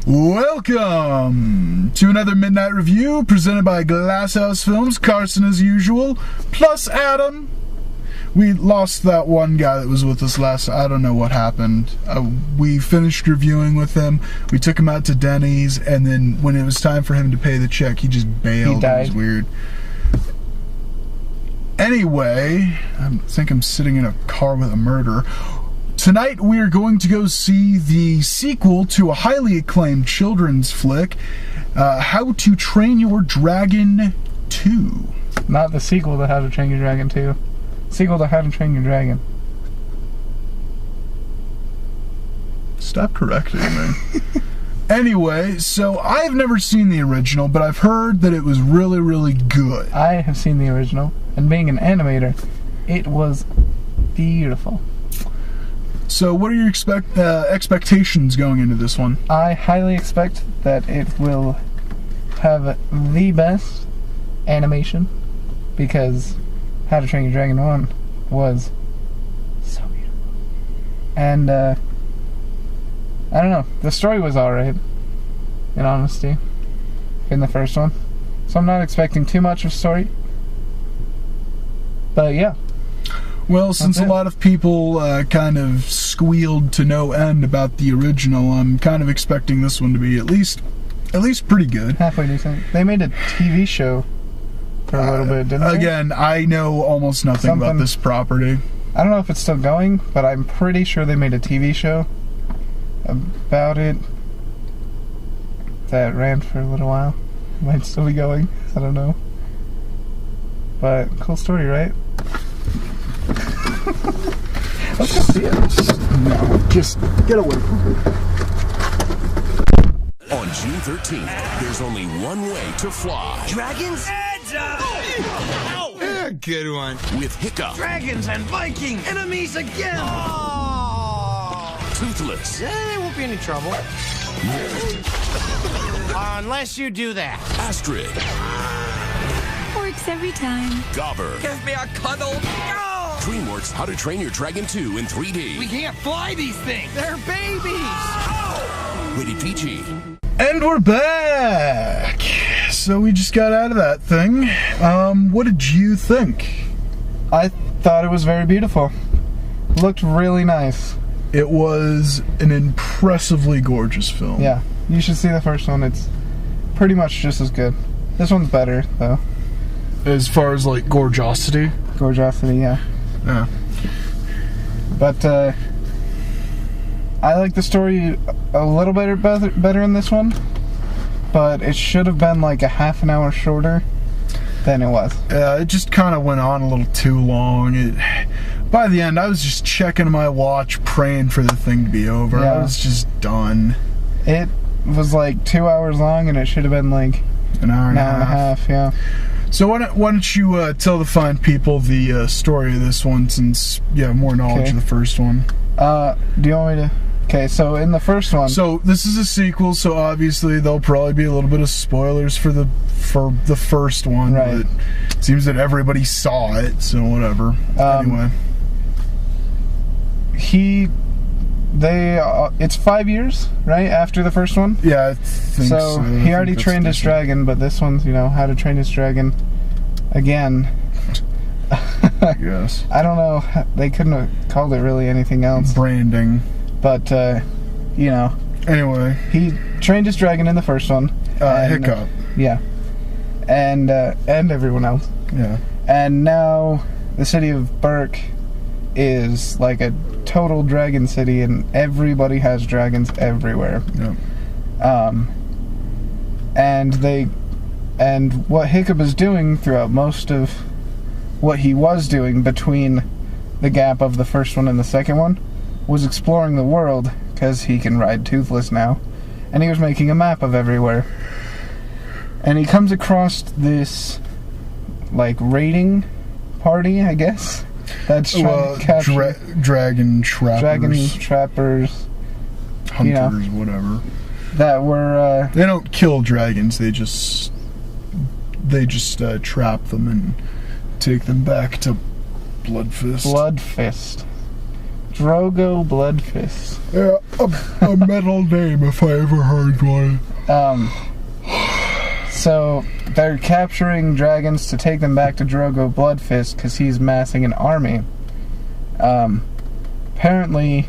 Welcome to another Midnight Review presented by Glasshouse Films. Carson as usual, plus Adam. We lost that one guy that was with us last. I don't know what happened. We finished reviewing with him. We took him out to Denny's, and then when it was time for him to pay the check, he just bailed. He died. It was weird. Anyway, I think I'm sitting in a car with a murderer. Tonight we are going to go see the sequel to a highly acclaimed children's flick, How to Train Your Dragon 2. Not the sequel to How to Train Your Dragon 2. Sequel to How to Train Your Dragon. Stop correcting me. Anyway, so I've never seen the original, but I've heard that it was really, really good. I have seen the original, and being an animator, it was beautiful. So what are your expectations going into this one? I highly expect that it will have the best animation, because How to Train Your Dragon 1 was so beautiful. And, I don't know, the story was alright, in honesty, in the first one. So I'm not expecting too much of story. But yeah. Well, since a lot of people kind of squealed to no end about the original, I'm kind of expecting this one to be at least pretty good. Halfway decent. They made a TV show for a little bit, didn't they? Again, I know almost nothing about this property. I don't know if it's still going, but I'm pretty sure they made a TV show about it that ran for a little while. It might still be going. I don't know. But cool story, right? Let's go see it. No, just get away from it. On June 13th, there's only one way to fly. Dragons? Yeah, good one. With Hiccup. Dragons and Viking enemies again! Oh. Toothless. There won't be any trouble. Unless you do that. Astrid. Works every time. Gobber. Give me a cuddle. Oh. DreamWorks How to Train Your Dragon 2 in 3D. We can't fly these things. They're babies. Oh. Rated PG. And we're back. So we just got out of that thing. What did you think? I thought it was very beautiful. Looked really nice. It was an impressively gorgeous film. Yeah, you should see the first one. It's pretty much just as good. This one's better, though. As far as, like, gorgeosity? Gorgeosity, yeah. Yeah. But, I like the story a little bit better in this one, but it should have been like a half an hour shorter than it was. It just kind of went on a little too long. By the end, I was just checking my watch, praying for the thing to be over. Yeah. I was just done. It was like 2 hours long, and it should have been like an hour and a half. Yeah. So why don't you tell the fine people the story of this one, since you have more knowledge of the first one. Do you want me to? Okay, so in the first one... So this is a sequel, so obviously there'll probably be a little bit of spoilers for the first one, right. But it seems that everybody saw it, so whatever. Anyway. It's 5 years, right, after the first one? Yeah, I think so. So he already trained his dragon, but this one's, How to Train His Dragon again. I guess. I don't know. They couldn't have called it really anything else. Branding. But, Anyway. He trained his dragon in the first one. Hiccup. Yeah. And everyone else. Yeah. And now the city of Burke is like a total dragon city, and everybody has dragons everywhere. Yep. And what Hiccup is doing throughout most of what he was doing between the gap of the first one and the second one was exploring the world, because he can ride Toothless now, and he was making a map of everywhere. And he comes across this, like, raiding party, I guess, that's trying to capture dragon trappers. Dragon trappers. Hunters, whatever. That were, they don't kill dragons, they just trap them and take them back to Bloodfist. Bloodfist. Drogo Bloodfist. Yeah, a metal name if I ever heard one. So they're capturing dragons to take them back to Drogo Bloodfist because he's massing an army. Apparently,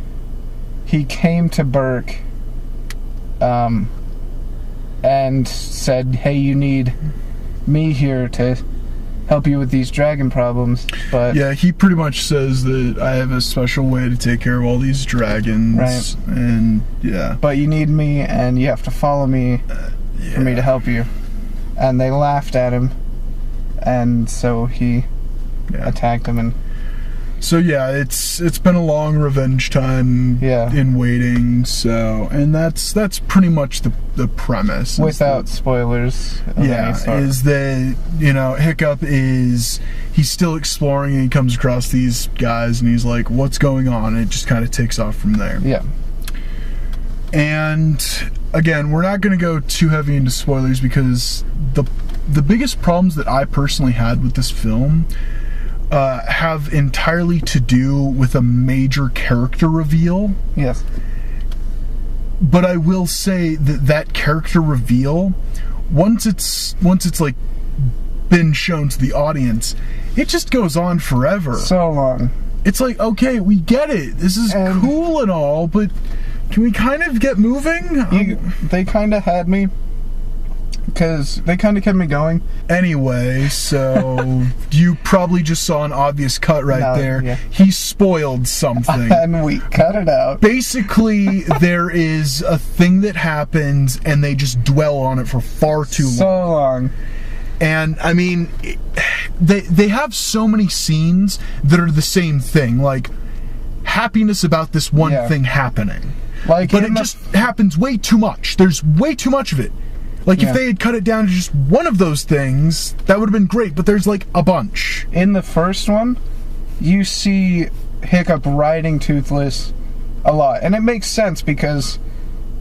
he came to Burke and said, "Hey, you need me here to help you with these dragon problems." But yeah, he pretty much says that I have a special way to take care of all these dragons. Right. And yeah. But you need me, and you have to follow me for me to help you. And they laughed at him, and so he attacked him. And so yeah, it's been a long revenge time in waiting. So, and that's pretty much the premise. Without spoilers. Is that, you know, Hiccup is, he's still exploring and he comes across these guys and he's like, what's going on? And it just kind of takes off from there. Yeah. And again, we're not going to go too heavy into spoilers because the biggest problems that I personally had with this film have entirely to do with a major character reveal. Yes. But I will say that character reveal, once it's like been shown to the audience, it just goes on forever. So long. It's like, okay, we get it. This is cool and all, but can we kind of get moving? They kind of had me, because they kind of kept me going. Anyway, so you probably just saw an obvious cut there. Yeah. He spoiled something. And we cut it out. Basically, there is a thing that happens and they just dwell on it for far too long. So long. And, I mean, they have so many scenes that are the same thing. Like, happiness about this one thing happening. But it just happens way too much. There's way too much of it. Like, if they had cut it down to just one of those things, that would have been great, but there's, like, a bunch. In the first one, you see Hiccup riding Toothless a lot. And it makes sense because,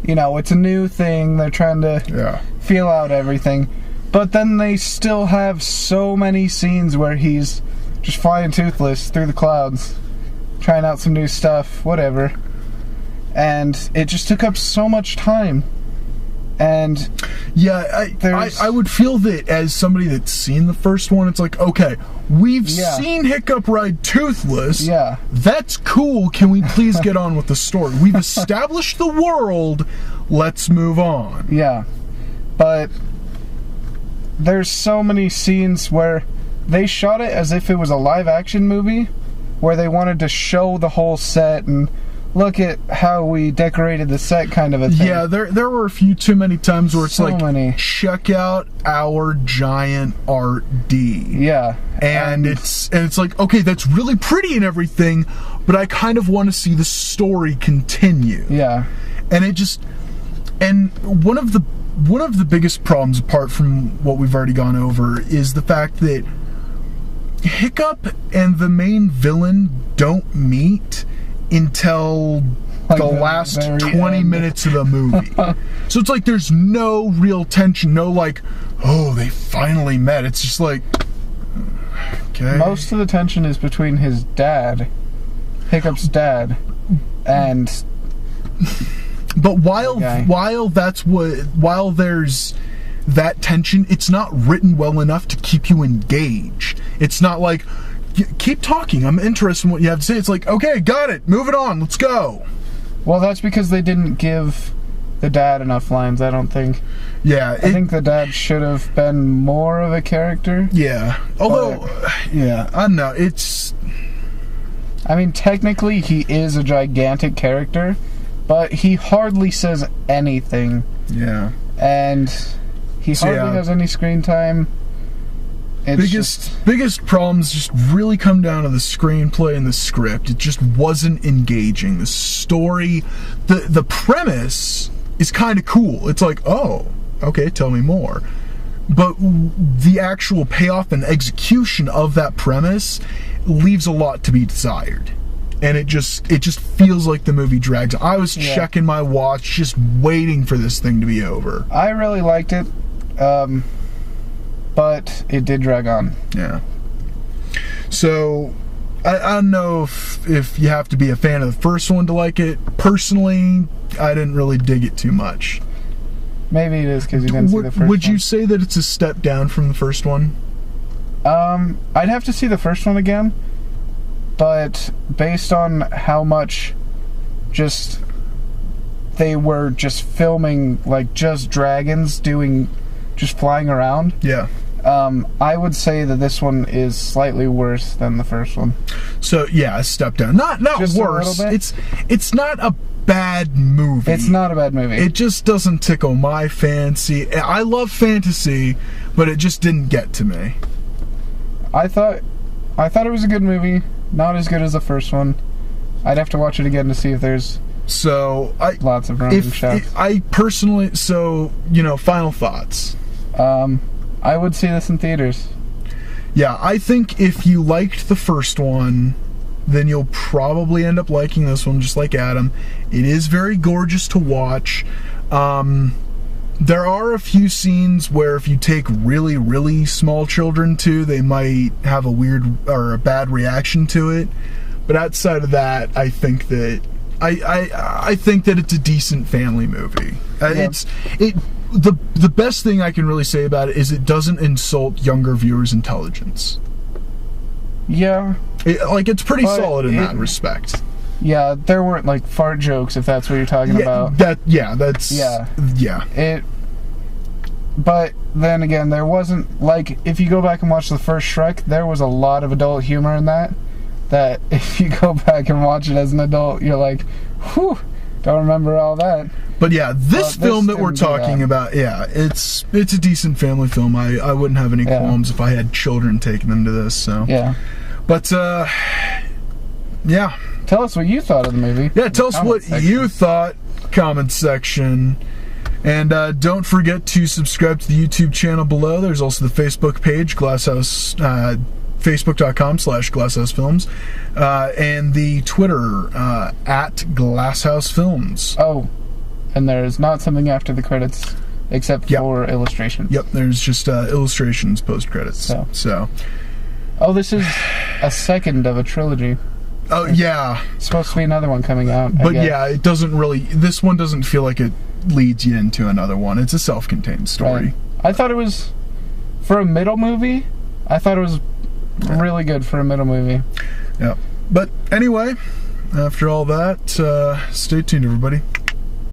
you know, it's a new thing. They're trying to feel out everything. But then they still have so many scenes where he's just flying Toothless through the clouds, trying out some new stuff, whatever. And it just took up so much time. And I would feel that as somebody that's seen the first one, it's like, okay, we've seen Hiccup ride Toothless. Yeah. That's cool. Can we please get on with the story? We've established the world. Let's move on. Yeah. But there's so many scenes where they shot it as if it was a live action movie, where they wanted to show the whole set and look at how we decorated the set, kind of a thing. Yeah, there were a few too many times where it's check out our giant art D. Yeah. And it's like, okay, that's really pretty and everything, but I kind of want to see the story continue. Yeah. And it just, and one of the biggest problems, apart from what we've already gone over, is the fact that Hiccup and the main villain don't meet until the last 20 minutes of the movie. So it's like there's no real tension, no like, oh, they finally met. It's just like, okay. Most of the tension is between his dad, Hiccup's dad, and but while there's that tension, it's not written well enough to keep you engaged. It's not like, keep talking, I'm interested in what you have to say. It's like, okay, got it, move it on, let's go. Well, that's because they didn't give the dad enough lines, I don't think. Yeah. I think the dad should have been more of a character. Yeah. Although, I don't know, it's... I mean, technically, he is a gigantic character, but he hardly says anything. Yeah. And he hardly has any screen time. Biggest problems just really come down to the screenplay and the script. It just wasn't engaging. The story, the premise is kind of cool. It's like, oh, okay, tell me more. But the actual payoff and execution of that premise leaves a lot to be desired. And it just feels like the movie drags. I was checking my watch, just waiting for this thing to be over. I really liked it. But it did drag on. Yeah. So, I don't know if you have to be a fan of the first one to like it. Personally, I didn't really dig it too much. Maybe it is because you didn't see the first one. Would you say that it's a step down from the first one? I'd have to see the first one again, but based on how much just they were just filming like just dragons just flying around. Yeah. I would say that this one is slightly worse than the first one. So yeah, a step down. Not just worse. A little bit? It's not a bad movie. It's not a bad movie. It just doesn't tickle my fancy. I love fantasy, but it just didn't get to me. I thought it was a good movie. Not as good as the first one. I'd have to watch it again to see if there's lots of random shots. I personally, final thoughts. I would see this in theaters. Yeah, I think if you liked the first one, then you'll probably end up liking this one, just like Adam. It is very gorgeous to watch. There are a few scenes where if you take really, really small children to, they might have a weird or a bad reaction to it. But outside of that, I think that I think that it's a decent family movie. Yeah. The best thing I can really say about it is it doesn't insult younger viewers' intelligence. Yeah. It's pretty solid in that respect. Yeah, there weren't like fart jokes, if that's what you're talking about. But then again, there wasn't, like, if you go back and watch the first Shrek, there was a lot of adult humor in that if you go back and watch it as an adult, you're like, whew, don't remember all that. But yeah, this film that we're talking about, yeah, it's a decent family film. I wouldn't have any qualms if I had children taking them to this. So yeah, but yeah. Tell us what you thought of the movie. Yeah, tell us what you thought. Comment section. And don't forget to subscribe to the YouTube channel below. There's also the Facebook page, Glasshouse. Facebook.com/GlassHouseFilms, and the Twitter at GlassHouseFilms. Oh, and there's not something after the credits except for illustrations. Yep, there's just illustrations post credits. So. Oh, this is a second of a trilogy. Oh yeah, it's supposed to be another one coming out. But yeah, it doesn't really. This one doesn't feel like it leads you into another one. It's a self-contained story. Right. I thought it was for a middle movie. I thought it was really good for a middle movie. Yeah. But anyway, after all that, stay tuned, everybody.